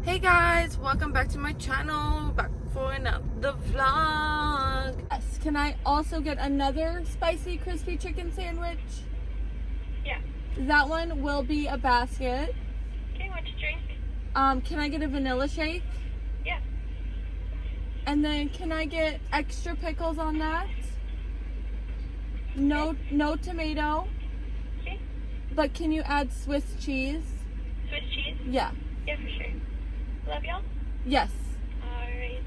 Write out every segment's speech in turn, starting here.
Hey guys, welcome back to my channel, back for another vlog. Yes, can I also get another spicy crispy chicken sandwich? Yeah. That one will be a basket. Okay, what to drink? Can I get a vanilla shake? Yeah. And then can I get extra pickles on that? No tomato. Okay. But can you add Swiss cheese? Swiss cheese? Yeah. Yeah, for sure. Love y'all. Yes. Alright.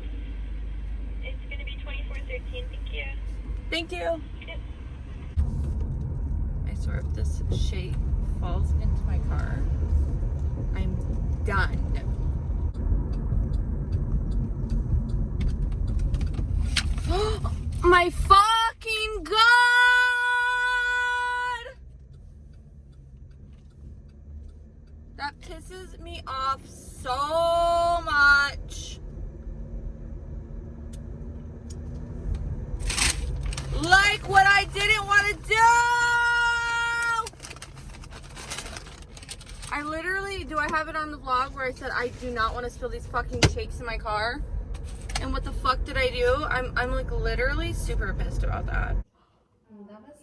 It's gonna be 2413. Thank you. Thank you. Yep. I swear if this shake falls into my car, I'm done. My fucking God! That pisses me off so much. Like what I didn't want to do! I literally, do I have it on the vlog where I said I do not want to spill these fucking shakes in my car? And what the fuck did I do? I'm like literally super pissed about that.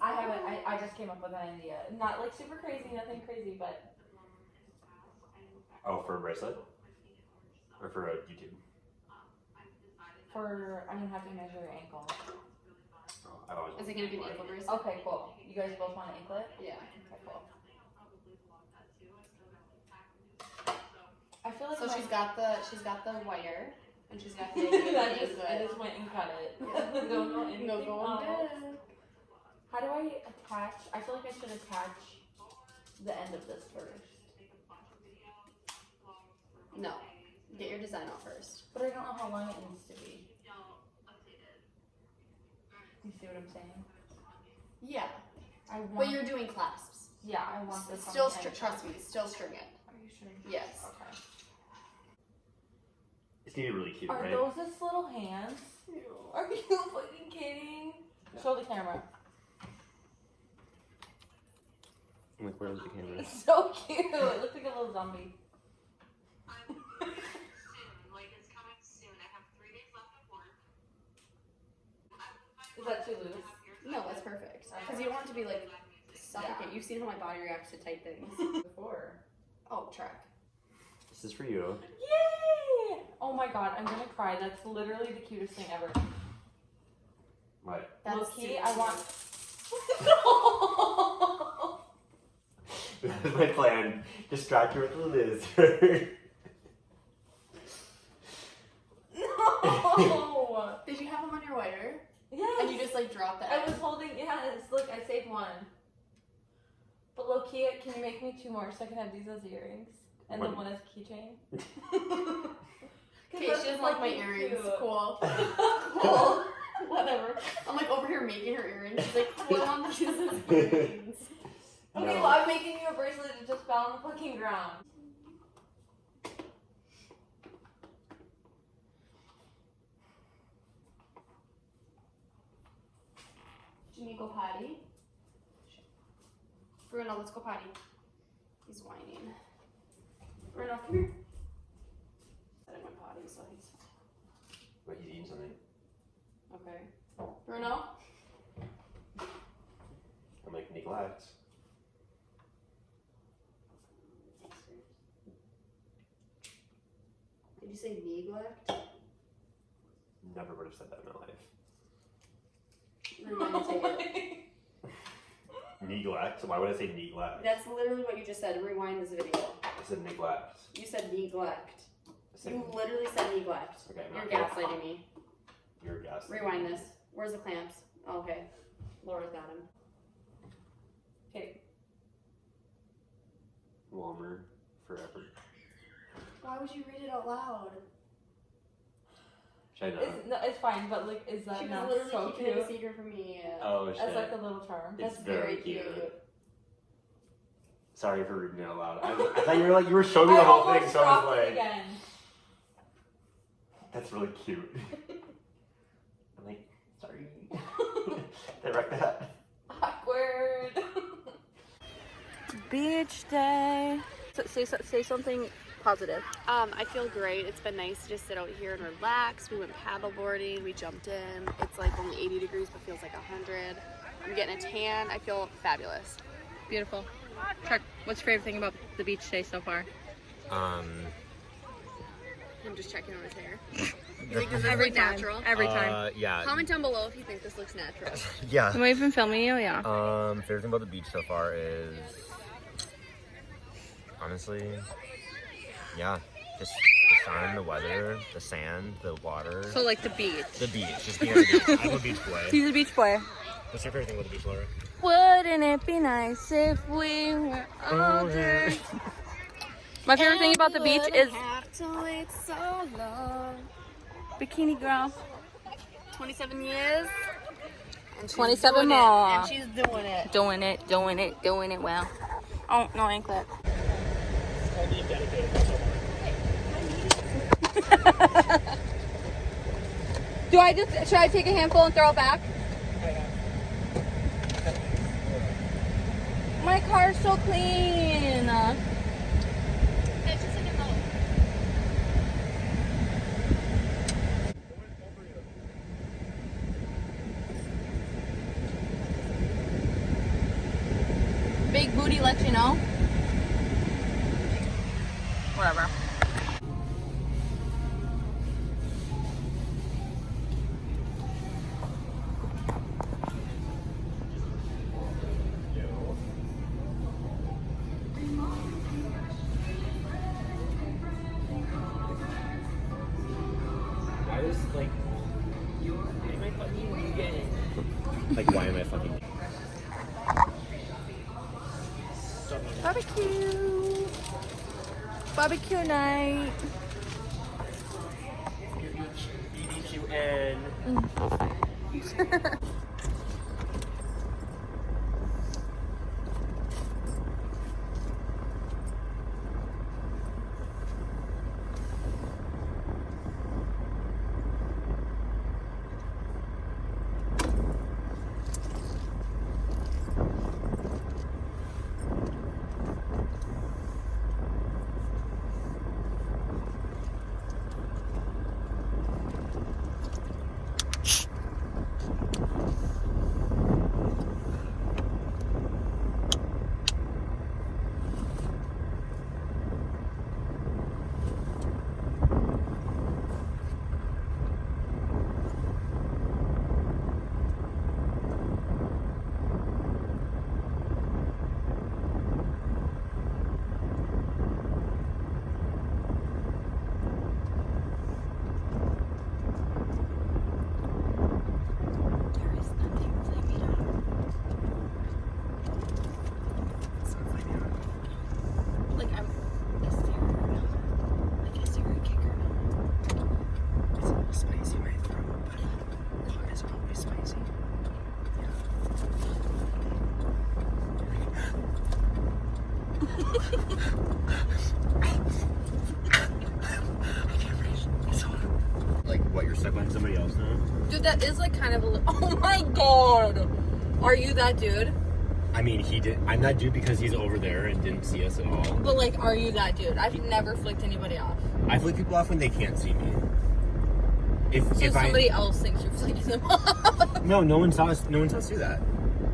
I haven't, I just came up with an idea. Not like super crazy, nothing crazy, but. Oh, for a bracelet? Or for a YouTube? I'm gonna have to measure your ankle. Oh, I've always Is it going to be an ankle bracelet? Okay, cool. You guys both want an anklet? Yeah. Okay, cool. I feel like So she's got the wire, and she's got the I just went and cut it. Don't know anything No going else. back. How do I attach? I feel like I should attach the end of this first. No. Get your design out first. But I don't know how long it needs to be. You see what I'm saying? Yeah. I want. But you're doing clasps. Yeah, I want this. Still, on the end. trust me, still string it. Are you sure? Yes. Okay. It's gonna be really cute, Are right? those his little hands? Are you fucking kidding? Yeah. Show the camera. I'm like, where's the camera? It's so cute. It looks like a little zombie. Is that too loose? No, that's perfect. Because you don't want it to be like suffocate. Yeah. You've seen how my body reacts to tight things. Before. Oh, track. This is for you. Yay! Oh my god, I'm gonna cry. That's literally the cutest thing ever. What? That's Low-key, super I want. That's my plan. Distract her with the lizard. No! Did you have them on your wire? Yes! And you just like dropped that? I was holding, yes, look, I saved one. But low-key, can you make me two more so I can have these as earrings? And then one as a keychain? Okay, she doesn't like my earrings. Cute. Cool. Cool. Whatever. I'm like over here making her earrings. She's like, cool, I want to use this earrings. Okay, No. well, I'm making you a bracelet that just fell on the fucking ground. Do you need to go potty? Bruno, let's go potty. He's whining. Bruno, come here. I went potty, so he's Wait, he's eating something. okay. Bruno? I'm like, neglect. Did you say neglect? Never would have said that in my life. Rewind and take it. Neglect? Why would I say neglect? That's literally what you just said. Rewind this video. I said neglect. You said neglect. I said, You literally said neglect. Okay, You're not gaslighting me. You're a guest. Rewind this. Where's the clamps? Oh, okay. Laura's got him. Okay. Walmer forever. Why would you read it out loud? Should I know? No, it's fine, but like, is that She was not literally so keeping it a cute? secret from me. Oh shit. As like a little charm. It's That's very very cute. cute. Sorry for reading it out loud. I thought you were showing me the whole thing, so I was dropped it like, again. that's really cute. I'm like, sorry. Direct that. Awkward. Beach day. Say something positive. I feel great. It's been nice to just sit out here and relax. We went paddle boarding. We jumped in. It's like only 80 degrees, but feels like 100. I'm getting a tan. I feel fabulous. Beautiful. Chuck, what's your favorite thing about the beach day so far? I'm just checking on his hair. You think this Every looks time. natural? Every time. Yeah. Comment down below if you think this looks natural. Yeah. Am I even filming you? Yeah. Favorite thing about the beach so far is honestly, yeah, just the sun, the weather, the sand, the water. So like the beach. The beach, just being on the beach. I'm a beach boy. He's a beach boy. What's your favorite thing about the beach, Laura? Wouldn't it be nice if we were older? My favorite thing about the beach is have to wait so long. Bikini Girl. 27 years. And she's 27 doing it, more. and she's doing it. Doing it well. Oh, no anklet. Should I take a handful and throw it back? My car's so clean. It's just like a boat. Big booty lets you know. Whatever. I was like, am I fucking vegan? Like, why am I fucking Barbecue. Barbecue night. BBQN. Spicy in my throat, but hot is always spicy. Like what, you're stuck on somebody else now? Dude, that is like kind of a oh my god. Are you that dude? I mean, he did. I'm that dude because he's over there and didn't see us at all. But like, are you that dude? I've never flicked anybody off. I flick people off when they can't see me. If Somebody else thinks you're flicking them off. No one saw us. No one saw us do that.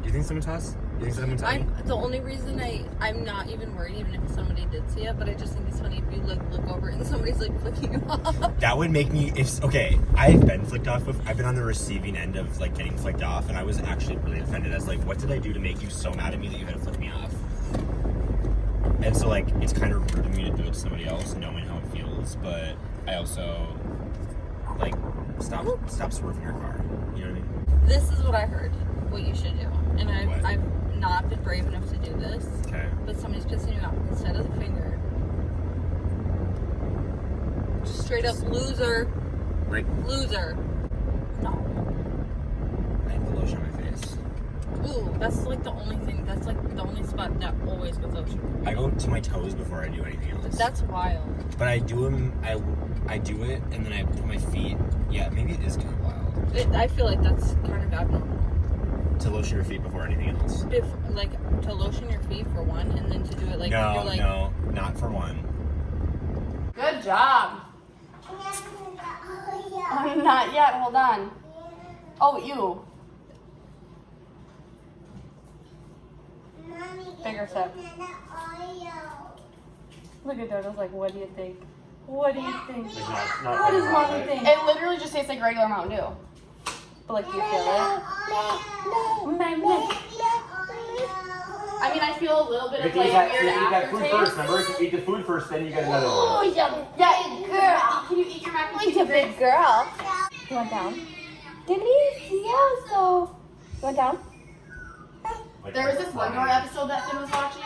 Do you think someone saw us? Do you think someone saw me? The only reason I'm not even worried, even if somebody did see it, but I just think it's funny if you look over and somebody's like flicking you off. That would make me. Okay, I've been flicked off. I've been on the receiving end of like getting flicked off, and I was actually really offended. I was like, what did I do to make you so mad at me that you had to flick me off? And so like, it's kind of rude of me to do it to somebody else, knowing how it feels. But I also like stop swerving your car. You know what I mean? This is what I heard. What you should do, and What? I've not been brave enough to do this. Okay. But somebody's pissing you off. Instead of the finger, just straight up loser. Like, Loser. No. I have the lotion on my face. Ooh, that's like the only thing. That's like the only spot that always goes lotion. I go to my toes before I do anything else. That's wild. But I do them. I do it, and then I put my feet. Yeah, maybe it is kind of wild. I feel like that's kind of abnormal. To lotion your feet before anything else. Like to lotion your feet for one, and then to do it like you're like. No, not for one. Good job. Oh, not yet. Hold on. Oh, you. Bigger sip. Look at Dodo's like, what do you think? What do you think? What does mommy think? It literally just tastes like regular Mountain Dew. But like, do you feel it? No. I mean, I feel a little bit of like weird aftertaste. Food first, remember? If you eat the food first, then you get another one. Oh, yeah, girl. Can you eat your mac and cheese? Like a big girl. You want down? Delicioso. You want down? There was this one Laura episode that Finn was watching,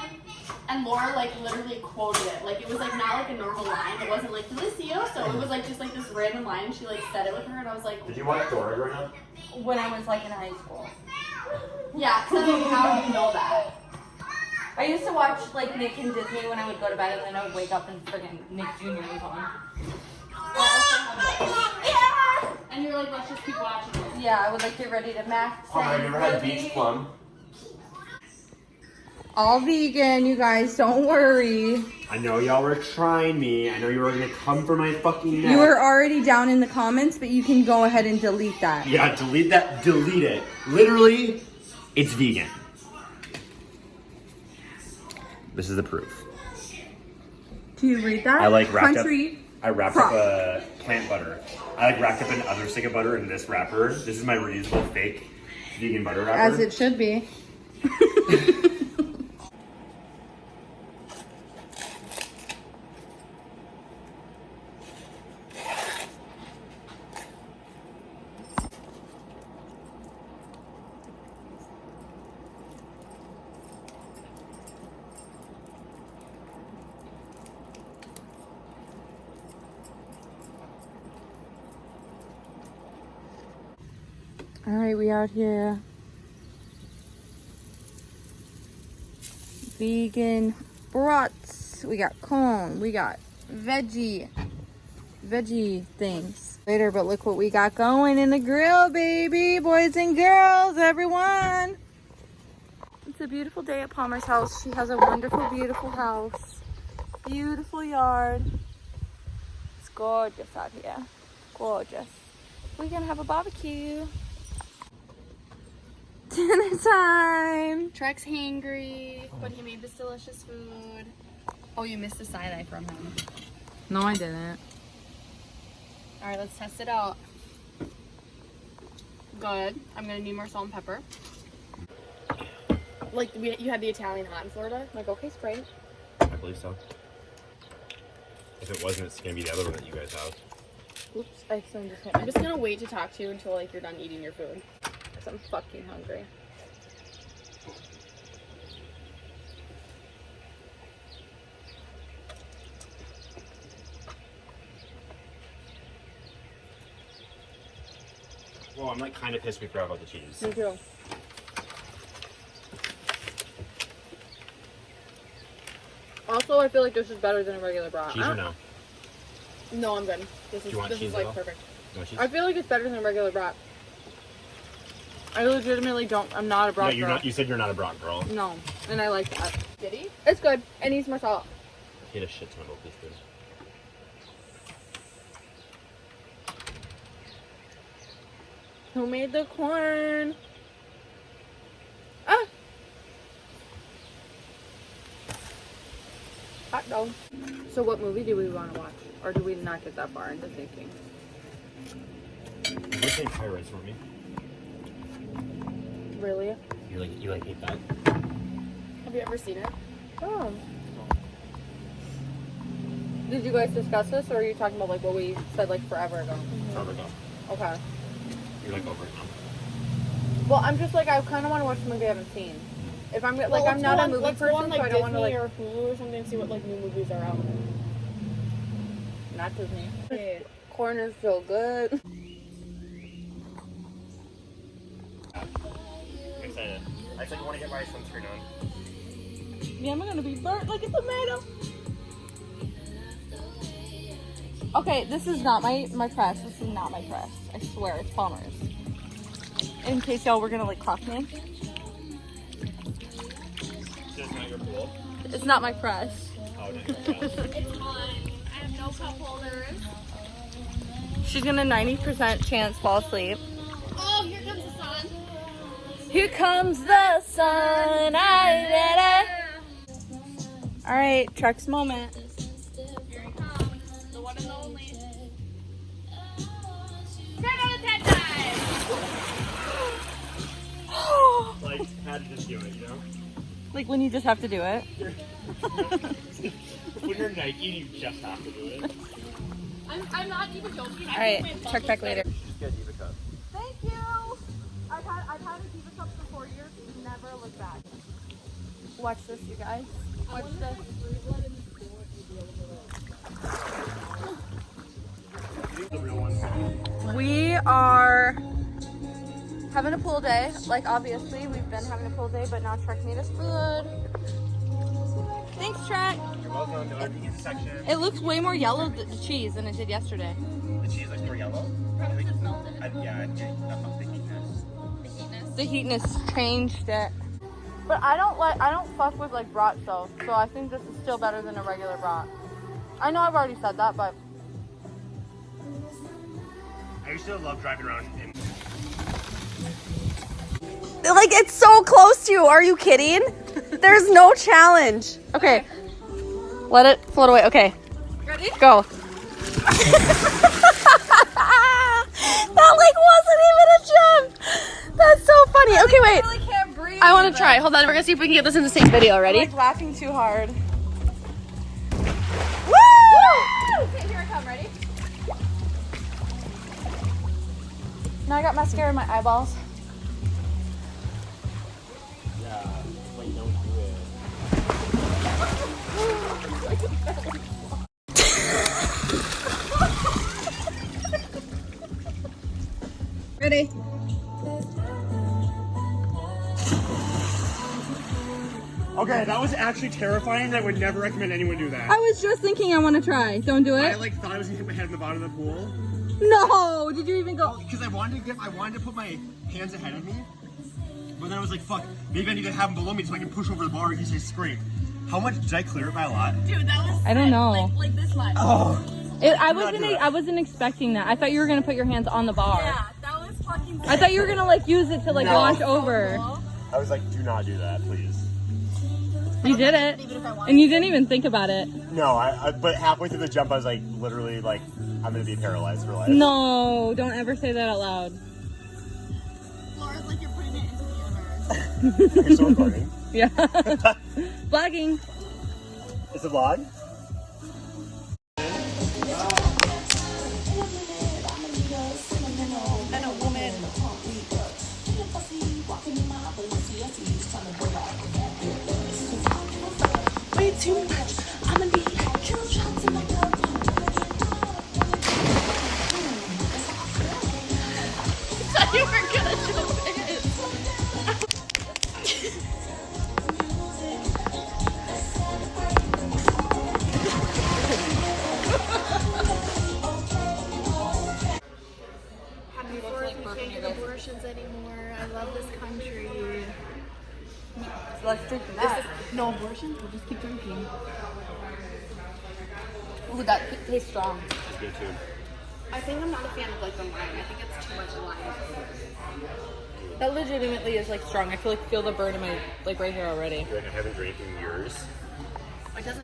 and Laura like literally quoted it. Like it was like not like a normal line. It wasn't like delicioso. It was like just like this random line, and she like said it with her, and I was like, did you watch Dora growing up? When I was like in high school. Yeah, because I mean, how do you know that? I used to watch like Nick and Disney when I would go to bed, and then I would wake up and friggin' Nick Jr. was on. And you're like, let's just keep watching it. Yeah, I would like get ready to max. Have you ever had beach plum? All vegan, you guys, don't worry. I know y'all were trying me. I know you were gonna come for my fucking neck. You were already down in the comments, but you can go ahead and delete that. Yeah, delete that. Delete it. Literally, it's vegan. This is the proof. Do you read that? I like wrapped Country up. I wrapped up a plant butter. I like wrapped up another stick of butter in this wrapper. This is my reusable fake vegan butter wrapper. As it should be. All right, we out here. Vegan brats. We got corn. We got veggie things later. But look what we got going in the grill, baby, boys and girls, everyone. It's a beautiful day at Palmer's house. She has a wonderful, beautiful house, beautiful yard. It's gorgeous out here. Gorgeous. We're gonna have a barbecue. Dinner time. Trek's hangry, but he made this delicious food. Oh, you missed a side eye from him. No, I didn't. All right, let's test it out. Good. I'm gonna need more salt and pepper. Like you had the Italian hot in Florida. I'm like, okay, spray. I believe so. If it wasn't, it's gonna be the other one that you guys have. Oops, I accidentally just hit I'm just gonna wait to talk to you until like you're done eating your food. I'm fucking hungry. Well, I'm like kind of pissed we forgot about the cheese. Me too. Also, I feel like this is better than a regular brat. Cheese or no? No, I'm good. This is like all? perfect. No cheese? I feel like it's better than a regular brat. I legitimately don't. I'm not a brat No, you're girl. not. You said you're not a brat girl. No, and I like that. Did he? It's good. It needs more salt. He had a shit ton of both these foods. Who made the corn? Ah! Hot dog. So what movie do we want to watch? Or do we not get that far into thinking? You're saying pirates for me. Really? You like hate that? Have you ever seen it? Oh. Did you guys discuss this, or are you talking about like what we said like forever ago? Forever ago. Okay. You're like over it now. Well, I'm just like I kind of want to watch a movie I haven't seen. If I'm like I'm not a movie person, go on, like, so I don't want to Disney like or Hulu or something and see what like new movies are out. not Disney. Corn is so good. I'm excited. I said you want to get my sunscreen on. Yeah, I'm gonna be burnt like a tomato. Okay, this is not my press. This is not my press. I swear, it's Palmer's. In case y'all were gonna like clock me. This is not your pool. It's not my press. Oh, no, no, no. It's mine. I have no cup holders. She's gonna 90% chance fall asleep. Oh, here comes the sun. Here comes the sun. All right, Trek's moment. Here he comes. The one and the only. 10 out of 10 times. Like, had to just do it, you know? Like when you just have to do it. When you're Nike, you just have to do it. I'm not even joking. All right, check back later. Just get a Diva Cup. Thank you. I've had a Diva Cup for 4 years. Never look back. Watch this, you guys. Watch this. The real one. We are having a pool day. Like obviously, we've been having a pool day, but now Trek made us food. Thanks, Trek. You're welcome. Go ahead and use the section. It looks way more yellow, the cheese, than it did yesterday. The cheese looks more yellow. Probably just melted. Yeah, I think that's the heatness. The heatness changed it. But I don't fuck with like brat though, so I think this is still better than a regular brat. I know I've already said that, but I used to love driving around in. like it's so close to you. Are you kidding? There's no challenge. Okay. Let it float away. Okay. Ready? Go. That like wasn't even a jump. That's so funny. Okay, wait. I really can't breathe. I want to try. Hold on, we're gonna see if we can get this in the same video. I'm Ready? like laughing too hard. Woo! Okay, here I come. Ready? Now I got mascara in my eyeballs. Yeah, like don't do it. Ready? Okay, that was actually terrifying. I would never recommend anyone do that. I was just thinking I want to try. Don't do I it. like thought I was gonna hit my head in the bottom of the pool. No. Did you even go? Because I wanted to put my hands ahead of me. But then I was like, fuck, maybe I need to have them below me so I can push over the bar in case I scrape. How much did I clear it by a lot? Dude, that was I don't know. like this much. Oh. I wasn't expecting that. I thought you were gonna put your hands on the bar. Yeah, that was fucking I thought you were gonna like use it to like No. launch over. I was like, do not do that, please. You did it, and you didn't even think about it. No, but halfway through the jump, I was like, literally, like, I'm gonna be paralyzed for life. No, don't ever say that out loud. Laura's like you're putting it into the universe. You're still recording. Yeah. Vlogging. It's a vlog? And a woman. Way too much. I'ma be like kill shots in my cup. Thought you were gonna jump in. Happy 4th, we can't get abortions anymore. I love this country. Let's drink that. No abortions, we'll just keep drinking. Ooh, that tastes strong. It's good too. I think I'm not a fan of like the lime. I think it's too much lime. That legitimately is like strong. I feel the burn in my like right here already. Like, I haven't drank in years.